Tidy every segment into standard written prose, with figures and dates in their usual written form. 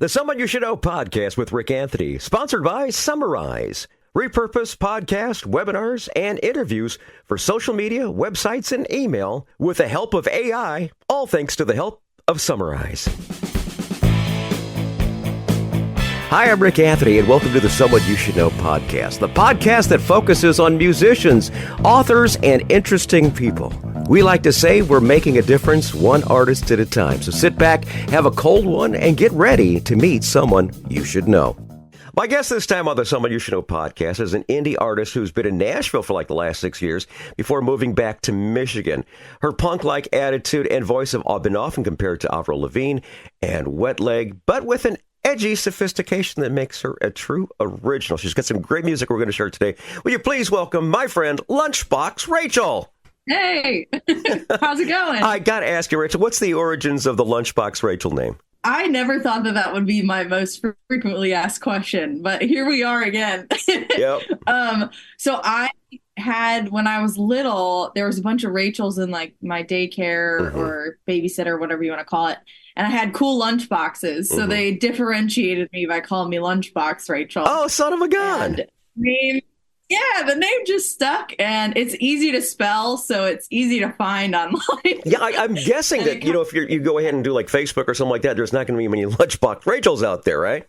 The Someone You Should Know podcast with Rick Anthony, sponsored by Summarize. Repurpose podcast, webinars, and interviews for social media, websites, and email with the help of AI, all thanks to the help of Summarize. Hi, I'm Rick Anthony, and welcome to the Someone You Should Know podcast, the podcast that focuses on musicians, authors, and interesting people. We like to say we're making a difference one artist at a time. So sit back, have a cold one, and get ready to meet someone you should know. My guest this time on the Someone You Should Know podcast is an indie artist who's been in Nashville for like the last 6 years before moving back to Michigan. Her punk-like attitude and voice have all been often compared to Avril Lavigne and Wet Leg, but with an edgy sophistication that makes her a true original. She's got some great music we're going to share today. Will you please welcome my friend Lunchbox Rachel? Hey, how's it going? I got to ask you, Rachel, what's the origins of the Lunchbox Rachel name? I never thought that would be my most frequently asked question, but here we are again. Yep. So I had, when I was little, there was a bunch of Rachels in like my daycare or babysitter, whatever you want to call it. And I had cool lunch boxes. So they differentiated me by calling me Lunchbox Rachel. Oh, son of a gun. The name just stuck, and it's easy to spell, so it's easy to find online. Yeah, I'm guessing that, you know, if you go ahead and do like Facebook or something like that, there's not going to be many Lunchbox Rachels out there, right?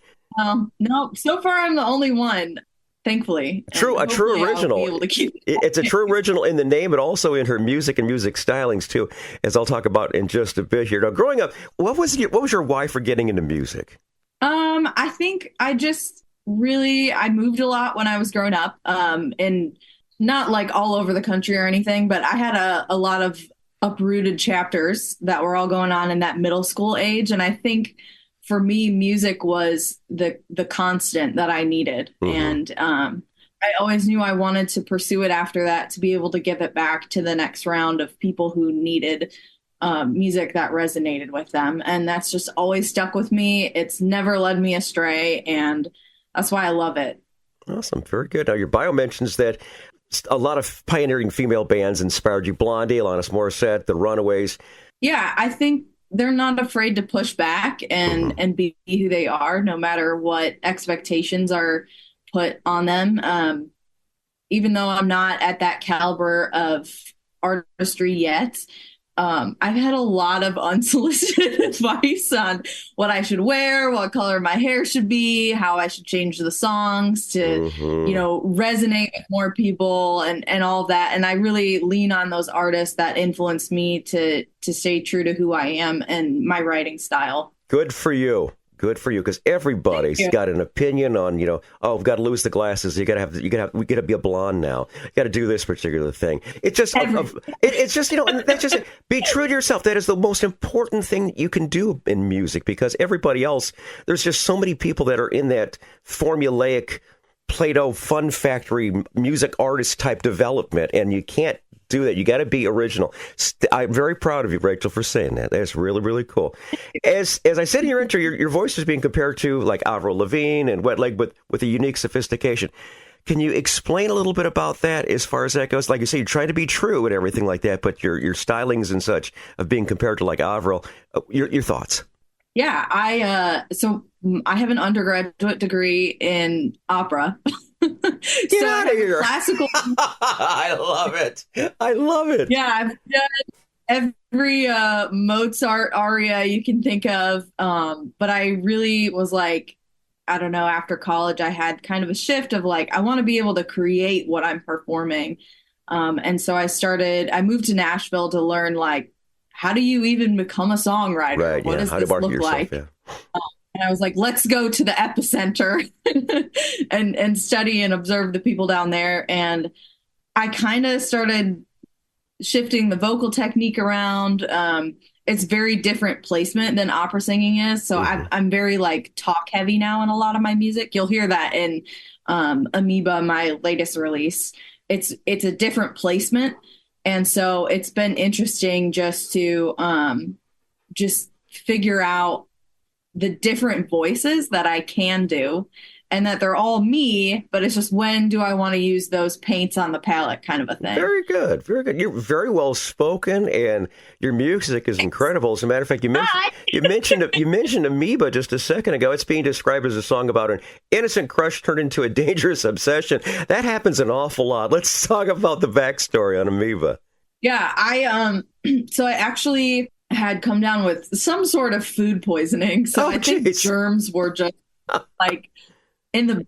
No, so far I'm the only one, thankfully. A true original. It's a true original in the name, but also in her music and music stylings too, as I'll talk about in just a bit here. Now, growing up, what was your why for getting into music? I think I moved a lot when I was growing up, and not like all over the country or anything, but I had a lot of uprooted chapters that were all going on in that middle school age. And I think for me, music was the constant that I needed. And I always knew I wanted to pursue it after that, to be able to give it back to the next round of people who needed music that resonated with them. And that's just always stuck with me. It's never led me astray. And that's why I love it. Awesome. Very good. Now, your bio mentions that a lot of pioneering female bands inspired you. Blondie, Alanis Morissette, The Runaways. Yeah, I think they're not afraid to push back and be who they are, no matter what expectations are put on them. Even though I'm not at that caliber of artistry yet, I've had a lot of unsolicited advice on what I should wear, what color my hair should be, how I should change the songs to, resonate with more people and all of that. And I really lean on those artists that influence me to stay true to who I am and my writing style. Good for you. Good for you, because everybody's got an opinion on, we've got to lose the glasses. We got to be a blonde now. You got to do this particular thing. It's just, that's just it. Be true to yourself. That is the most important thing you can do in music, because everybody else, there's just so many people that are in that formulaic Play-Doh fun factory music artist type development, and you can't do that. You got to be original. I'm very proud of you, Rachel, for saying that. That's really, really cool. As I said in your intro, your voice is being compared to like Avril Lavigne and Wet Leg, but with a unique sophistication. Can you explain a little bit about that as far as that goes? Like you say, you're trying to be true and everything like that, but your stylings and such of being compared to like Avril. Your thoughts? Yeah, I have an undergraduate degree in opera. Get out of here. Classical. I love it. Yeah, I've done every Mozart aria you can think of. But I really was like, I don't know, after college, I had kind of a shift of like, I want to be able to create what I'm performing. And so I moved to Nashville to learn, like, how do you even become a songwriter? Right, what does this look like? Yeah. And I was like, let's go to the epicenter and study and observe the people down there. And I kind of started shifting the vocal technique around. It's very different placement than opera singing is. So I'm very like talk heavy now in a lot of my music. You'll hear that in Amoeba, my latest release. It's a different placement. And so it's been interesting just to just figure out the different voices that I can do and that they're all me, but it's just when do I want to use those paints on the palette kind of a thing. Very good. Very good. You're very well spoken, and your music is incredible. As a matter of fact, you mentioned Amoeba just a second ago. It's being described as a song about an innocent crush turned into a dangerous obsession. That happens an awful lot. Let's talk about the backstory on Amoeba. Yeah, so I actually had come down with some sort of food poisoning. So I think germs were just like in the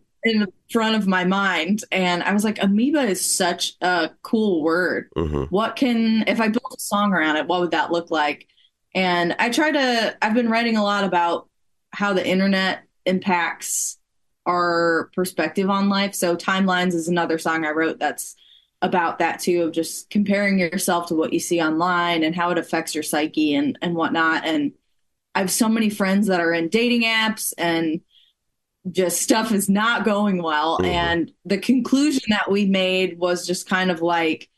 front of my mind. And I was like, Amoeba is such a cool word. Mm-hmm. If I built a song around it, what would that look like? And I've been writing a lot about how the internet impacts our perspective on life. So Timelines is another song I wrote that's about that too, of just comparing yourself to what you see online and how it affects your psyche and whatnot. And I have so many friends that are in dating apps and just stuff is not going well. Mm-hmm. And the conclusion that we made was just kind of like,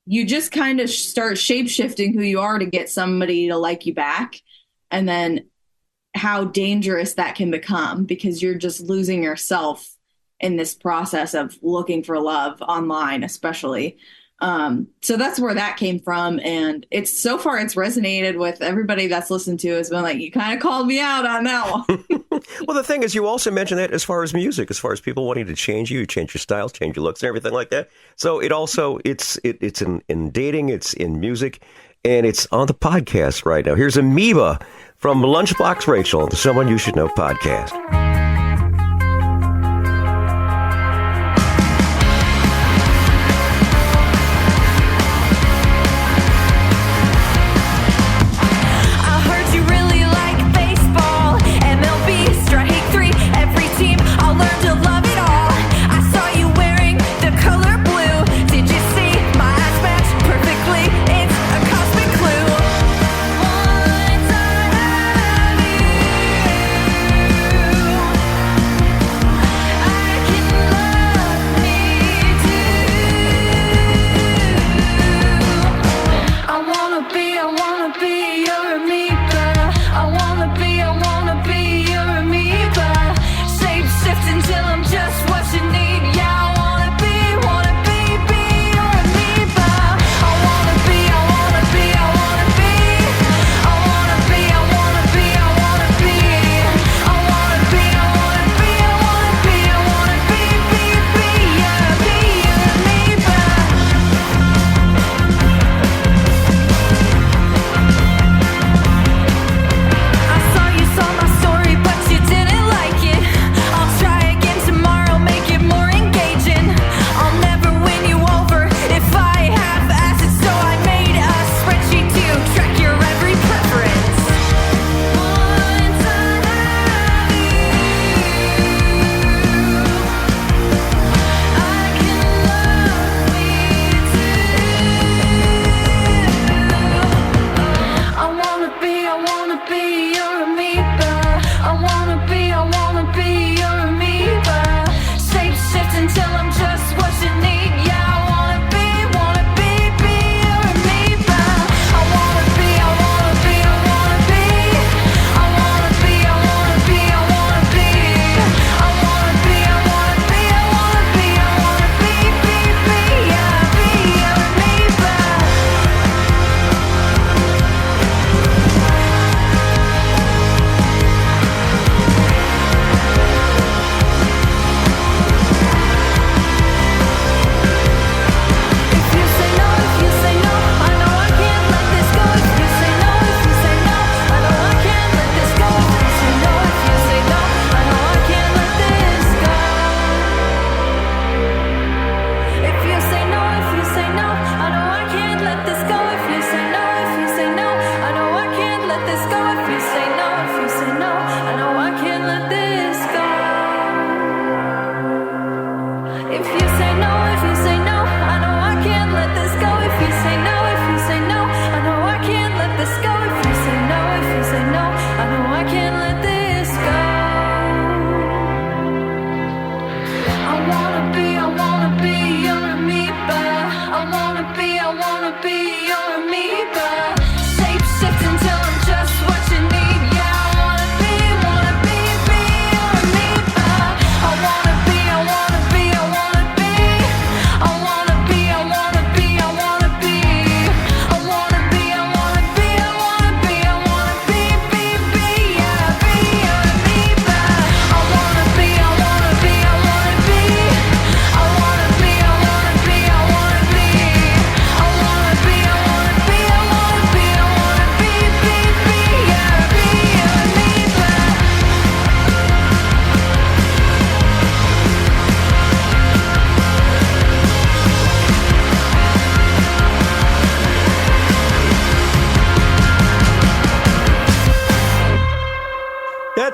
you just kind of start shape-shifting who you are to get somebody to like you back. And then how dangerous that can become because you're just losing yourself in this process of looking for love online, especially. So that's where that came from. And so far it's resonated with everybody that's listened to has been like, you kind of called me out on that one. Well, the thing is, you also mentioned that as far as music, as far as people wanting to change you change your style, change your looks and everything like that. So it's in dating, it's in music, and it's on the podcast right now. Here's Amoeba from Lunchbox Rachel, the Someone You Should Know podcast.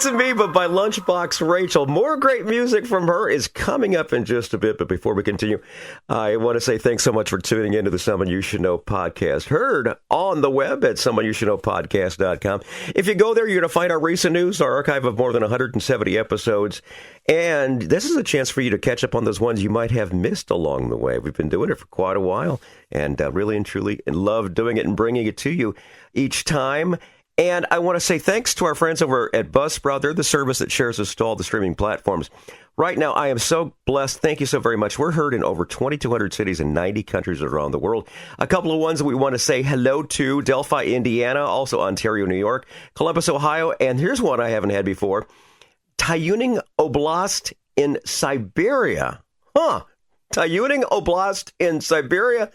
That's Amoeba by Lunchbox Rachel. More great music from her is coming up in just a bit. But before we continue, I want to say thanks so much for tuning into the Someone You Should Know podcast. Heard on the web at someoneyoushouldknowpodcast.com. If you go there, you're going to find our recent news, our archive of more than 170 episodes. And this is a chance for you to catch up on those ones you might have missed along the way. We've been doing it for quite a while and really and truly love doing it and bringing it to you each time. And I want to say thanks to our friends over at Buzzsprout. They're the service that shares us to all the streaming platforms. Right now, I am so blessed. Thank you so very much. We're heard in over 2,200 cities and 90 countries around the world. A couple of ones that we want to say hello to: Delphi, Indiana, also Ontario, New York, Columbus, Ohio, and here's one I haven't had before: Tyuning Oblast in Siberia. Tyuning Oblast in Siberia.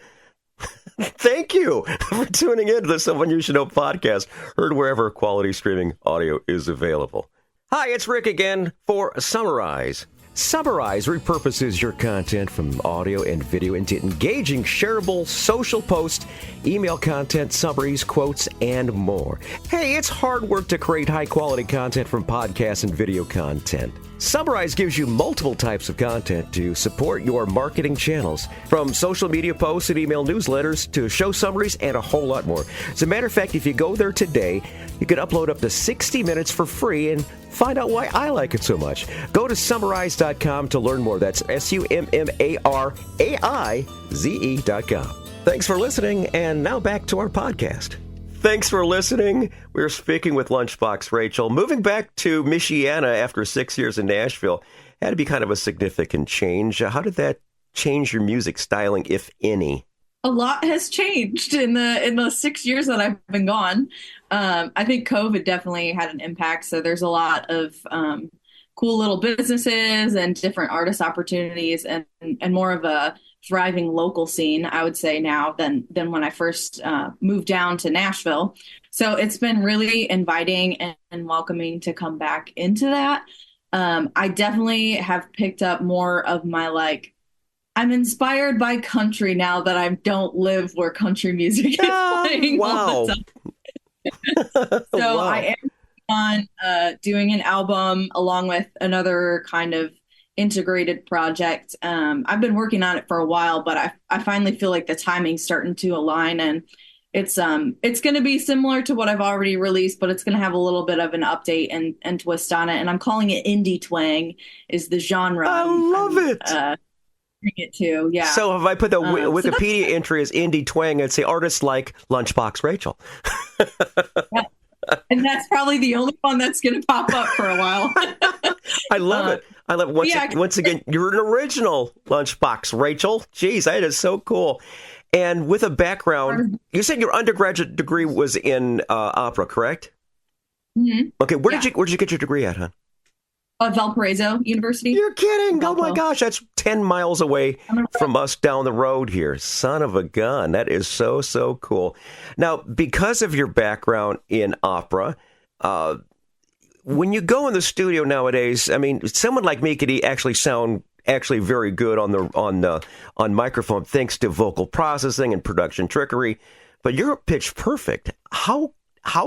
Thank you for tuning in to the Someone You Should Know podcast, heard wherever quality streaming audio is available. Hi, it's Rick again for Summarize. Summarize repurposes your content from audio and video into engaging, shareable social posts, email content, summaries, quotes, and more. Hey, it's hard work to create high-quality content from podcasts and video content. Summarize gives you multiple types of content to support your marketing channels, from social media posts and email newsletters to show summaries and a whole lot more. As a matter of fact, if you go there today, you can upload up to 60 minutes for free and find out why I like it so much. Go to summarize.com to learn more. That's SUMMARAIZE.com. Thanks for listening, and now back to our podcast. Thanks for listening. We're speaking with Lunchbox Rachel. Moving back to Michiana after 6 years in Nashville had to be kind of a significant change. How did that change your music styling, if any? A lot has changed in the 6 years that I've been gone. I think COVID definitely had an impact. So there's a lot of cool little businesses and different artist opportunities, and more of a thriving local scene, I would say, now than when I first moved down to Nashville. So it's been really inviting and welcoming to come back into that. I definitely have picked up more of my, I'm inspired by country now that I don't live where country music is playing all the time. So wow. I am on doing an album along with another kind of integrated project. I've been working on it for a while, but I finally feel like the timing's starting to align, and it's going to be similar to what I've already released, but it's going to have a little bit of an update and twist on it. And I'm calling it indie twang is the genre. I love it. It too, yeah. So if I put the Wikipedia entry as indie twang, I'd say artists like Lunchbox Rachel. Yeah. And that's probably the only one that's going to pop up for a while. I love it. I love it. Once again, you're an original Lunchbox Rachel. Jeez, that is so cool. And with a background, you said your undergraduate degree was in opera, correct? Mm-hmm. Okay, where did you get your degree at, hon? Valparaiso University. You're kidding. Oh my gosh, that's 10 miles away from us down the road here. Son of a gun. That is so, so cool. Now, because of your background in opera, when you go in the studio nowadays, I mean, someone like me could actually sound very good on microphone thanks to vocal processing and production trickery, but you're pitch perfect. How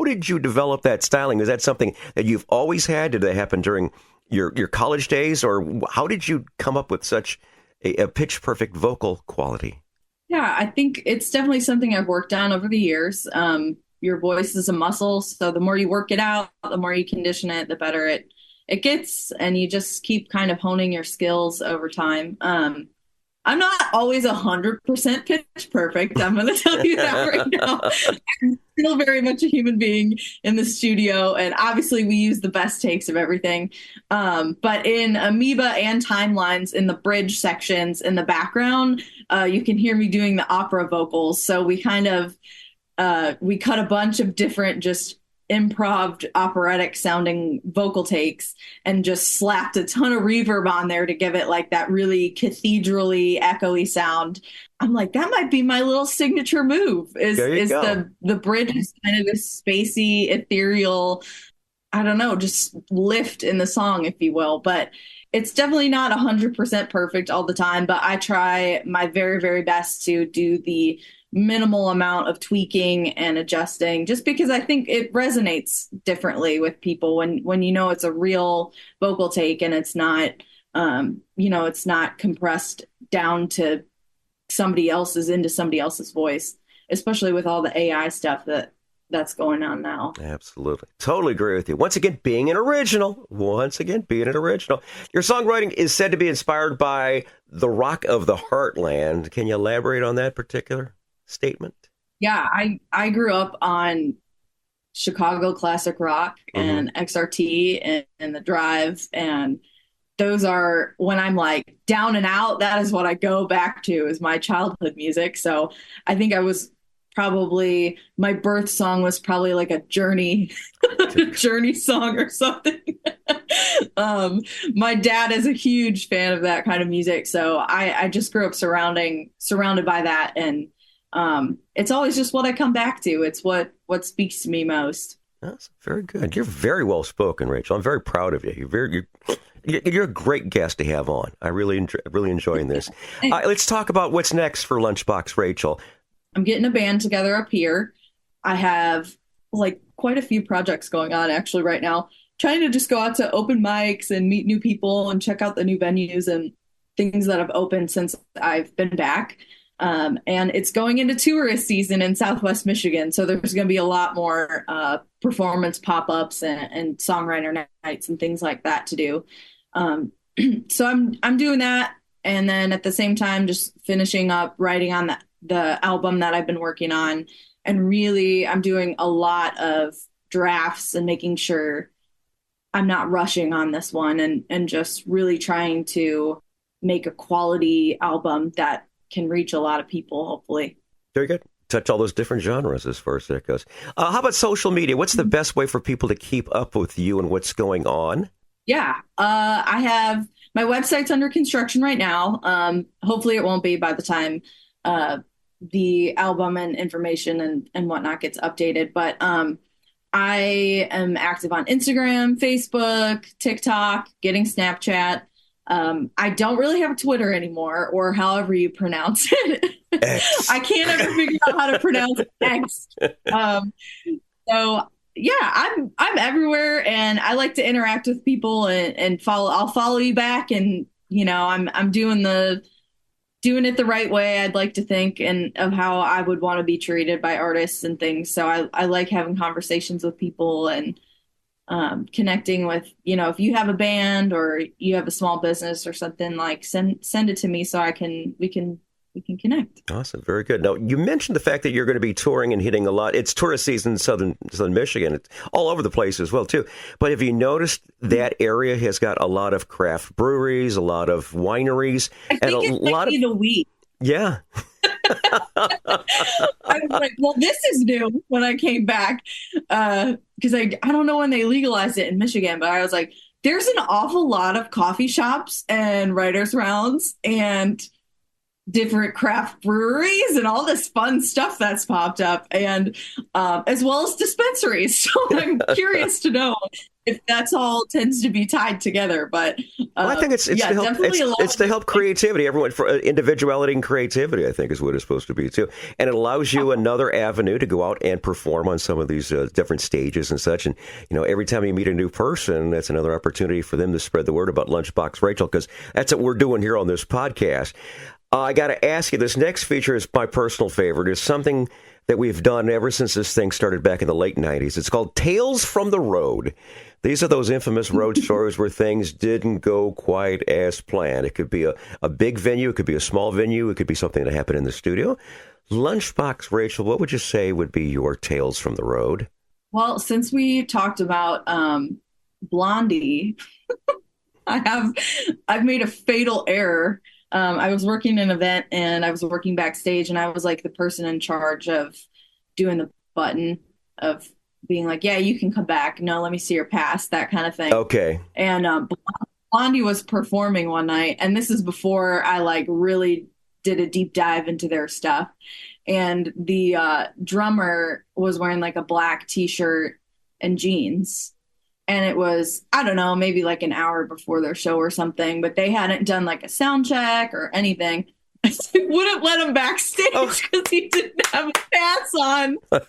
did you develop that styling? Is that something that you've always had? Did that happen during your college days, or how did you come up with such a pitch perfect vocal quality? Yeah, I think it's definitely something I've worked on over the years. Your voice is a muscle, so the more you work it out, the more you condition it, the better it gets, and you just keep kind of honing your skills over time. I'm not always 100% pitch perfect. I'm going to tell you that right now. I'm still very much a human being in the studio, and obviously we use the best takes of everything. But in Amoeba and Timelines, in the bridge sections in the background, you can hear me doing the opera vocals. So we kind of we cut a bunch of different just improv operatic sounding vocal takes and just slapped a ton of reverb on there to give it like that really cathedraly echoey sound. I'm like, that might be my little signature move is the bridge is kind of this spacey, ethereal, I don't know, just lift in the song, if you will. But it's definitely not 100% perfect all the time, but I try my very, very best to do the minimal amount of tweaking and adjusting, just because I think it resonates differently with people when you know it's a real vocal take and it's not it's not compressed down to into somebody else's voice, especially with all the AI stuff that's going on now. Absolutely. Totally agree with you. Once again, being an original. Your songwriting is said to be inspired by the rock of the heartland. Can you elaborate on that particular statement? Yeah, I grew up on Chicago classic rock and XRT and the Drive, and those are, when I'm like down and out, that is what I go back to, is my childhood music. So I think my birth song was probably like a Journey Journey song or something. My dad is a huge fan of that kind of music, so I just grew up surrounded by that, and it's always just what I come back to. It's what speaks to me most. That's very good. You're very well spoken, Rachel. I'm very proud of you. You're a great guest to have on. I really enjoying this. Let's talk about what's next for Lunchbox Rachel. I'm getting a band together up here. I have like quite a few projects going on actually right now. Trying to just go out to open mics and meet new people and check out the new venues and things that have opened since I've been back. And it's going into tourist season in Southwest Michigan. So there's going to be a lot more performance pop-ups and songwriter nights and things like that to do. So I'm doing that. And then at the same time, just finishing up writing on the album that I've been working on. And really, I'm doing a lot of drafts and making sure I'm not rushing on this one, and just really trying to make a quality album that can reach a lot of people, hopefully. Very good. Touch all those different genres as far as that goes. How about social media? What's the best way for people to keep up with you and what's going on? Yeah, I have my website's under construction right now. Hopefully it won't be by the time the album and information and whatnot gets updated. But I am active on Instagram, Facebook, TikTok, getting Snapchat. I don't really have Twitter anymore, or however you pronounce it. I can't ever figure out how to pronounce X. So yeah, I'm everywhere, and I like to interact with people and follow. I'll follow you back, and I'm doing it the right way, I'd like to think, and of how I would want to be treated by artists and things. So I like having conversations with people and connecting with, if you have a band or you have a small business or something, like send it to me so we can connect. Awesome. Very good. Now, you mentioned the fact that you're going to be touring and hitting a lot. It's tourist season in southern Michigan. It's all over the place as well, too. But have you noticed that area has got a lot of craft breweries, a lot of wineries, I think and a lot of the wheat. Yeah. I was like, well, this is new when I came back, because I don't know when they legalized it in Michigan, but I was like, there's an awful lot of coffee shops and writers' rounds and different craft breweries and all this fun stuff that's popped up, and as well as dispensaries. So I'm curious to know if that's all tends to be tied together. But I think it's to help creativity. Everyone, for individuality and creativity, I think is what it's supposed to be too. And it allows you another avenue to go out and perform on some of these different stages and such. And every time you meet a new person, that's another opportunity for them to spread the word about Lunchbox Rachel, because that's what we're doing here on this podcast. I got to ask you, this next feature is my personal favorite. It's something that we've done ever since this thing started back in the late 90s. It's called Tales from the Road. These are those infamous road stories where things didn't go quite as planned. It could be a big venue. It could be a small venue. It could be something that happened in the studio. Lunchbox Rachel, what would you say would be your Tales from the Road? Well, since we talked about Blondie, I've made a fatal error. I was working an event and I was working backstage, and I was like the person in charge of doing the button of being like, yeah, you can come back. No, let me see your pass, that kind of thing. Okay. And Blondie was performing one night, and this is before I like really did a deep dive into their stuff. And the drummer was wearing like a black t-shirt and jeans. And it was, I don't know, maybe like an hour before their show or something, but they hadn't done like a sound check or anything. They wouldn't let him backstage because he didn't have a pass on. And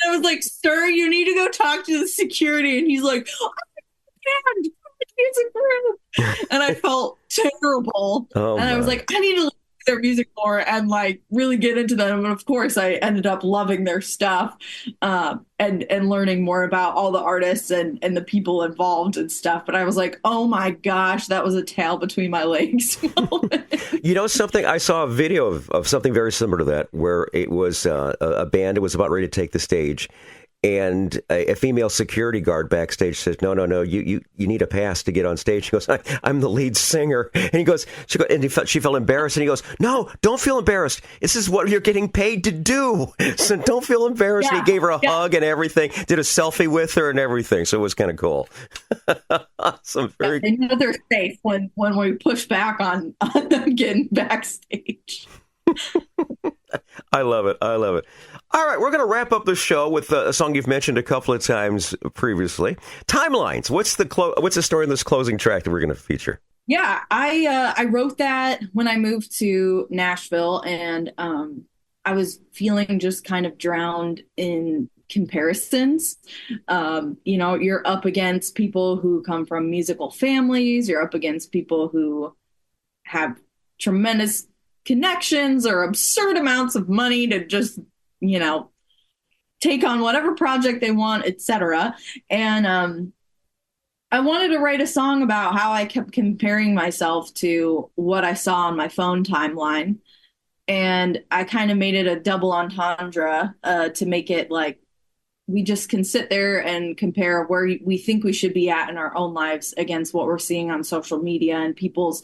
I was like, sir, you need to go talk to the security. And he's like, oh, I can't. It's a group. And I felt terrible. And I was like, I need to listen to their music more and like really get into them. And of course, I ended up loving their stuff and learning more about all the artists and the people involved and stuff. But I was like, oh my gosh, that was a tail between my legs moment. You know something? I saw a video of something very similar to that, where it was a band that was about ready to take the stage, and a female security guard backstage says, no, you need a pass to get on stage. She goes, I'm the lead singer. And he goes, she felt embarrassed, and he goes, no, don't feel embarrassed. This is what you're getting paid to do. So don't feel embarrassed. Yeah, and he gave her a hug and everything, did a selfie with her and everything. So it was kind of cool. Awesome. They know they're safe when we push back on them getting backstage. I love it. All right, we're going to wrap up the show with a song you've mentioned a couple of times previously. Timelines. What's the story in this closing track that we're going to feature? Yeah, I wrote that when I moved to Nashville, and I was feeling just kind of drowned in comparisons. You're up against people who come from musical families. You're up against people who have tremendous connections or absurd amounts of money to just take on whatever project they want, etc. And I wanted to write a song about how I kept comparing myself to what I saw on my phone timeline. And I kind of made it a double entendre to make it like we just can sit there and compare where we think we should be at in our own lives against what we're seeing on social media and people's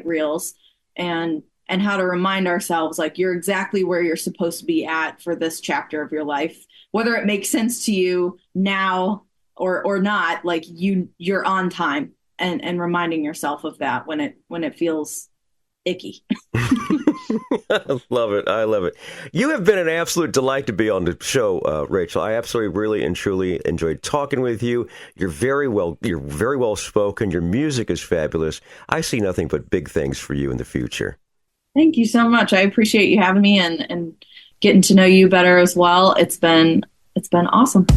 reels, and how to remind ourselves, like, you're exactly where you're supposed to be at for this chapter of your life, whether it makes sense to you now or not. Like you're on time, and reminding yourself of that when it feels icky. I love it. You have been an absolute delight to be on the show, Rachel. I absolutely, really, and truly enjoyed talking with you. You're very well spoken. Your music is fabulous. I see nothing but big things for you in the future. Thank you so much. I appreciate you having me and getting to know you better as well. It's been awesome.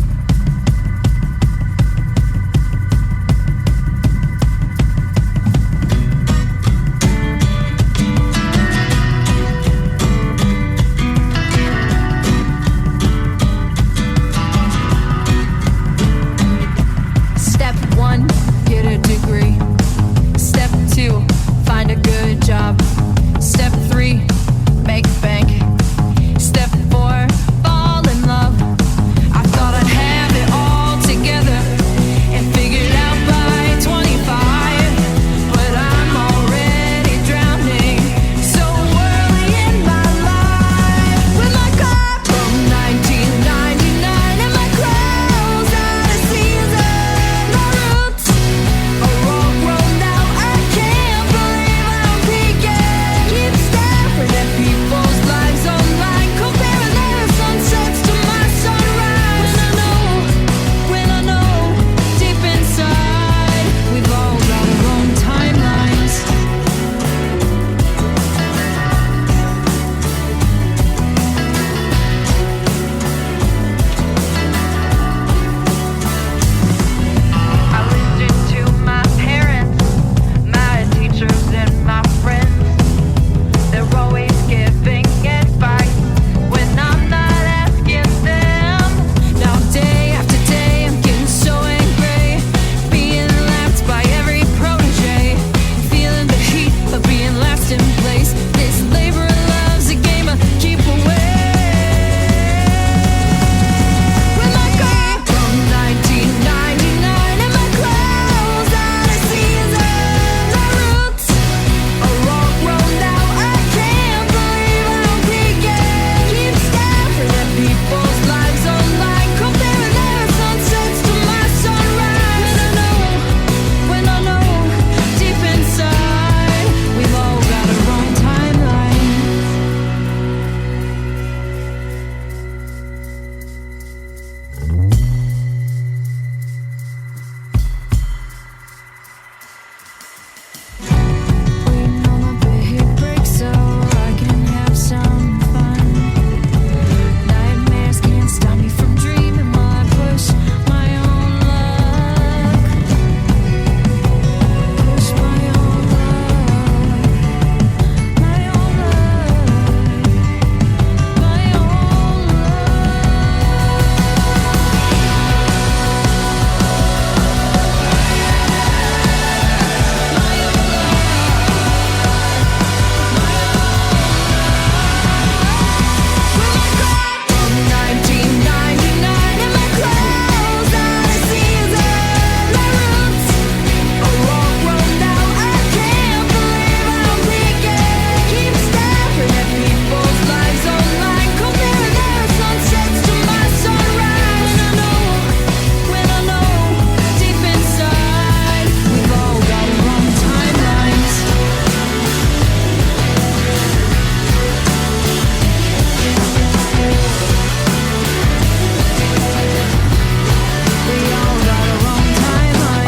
Step 1, get a degree. Step 2, find a good job. Step 3, make bank. Step 4, fall in love. I thought I'd have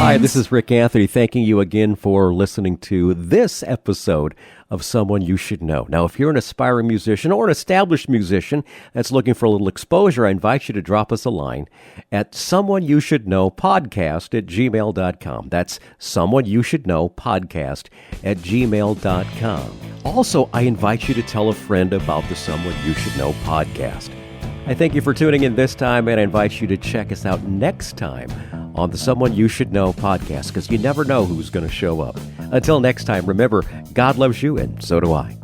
Thanks. Hi, this is Rick Anthony, thanking you again for listening to this episode of Someone You Should Know. Now, if you're an aspiring musician or an established musician that's looking for a little exposure, I invite you to drop us a line at someoneyoushouldknowpodcast@gmail.com. That's someoneyoushouldknowpodcast@gmail.com. Also, I invite you to tell a friend about the Someone You Should Know podcast. I thank you for tuning in this time, and I invite you to check us out next time on the Someone You Should Know podcast, because you never know who's going to show up. Until next time, remember, God loves you, and so do I.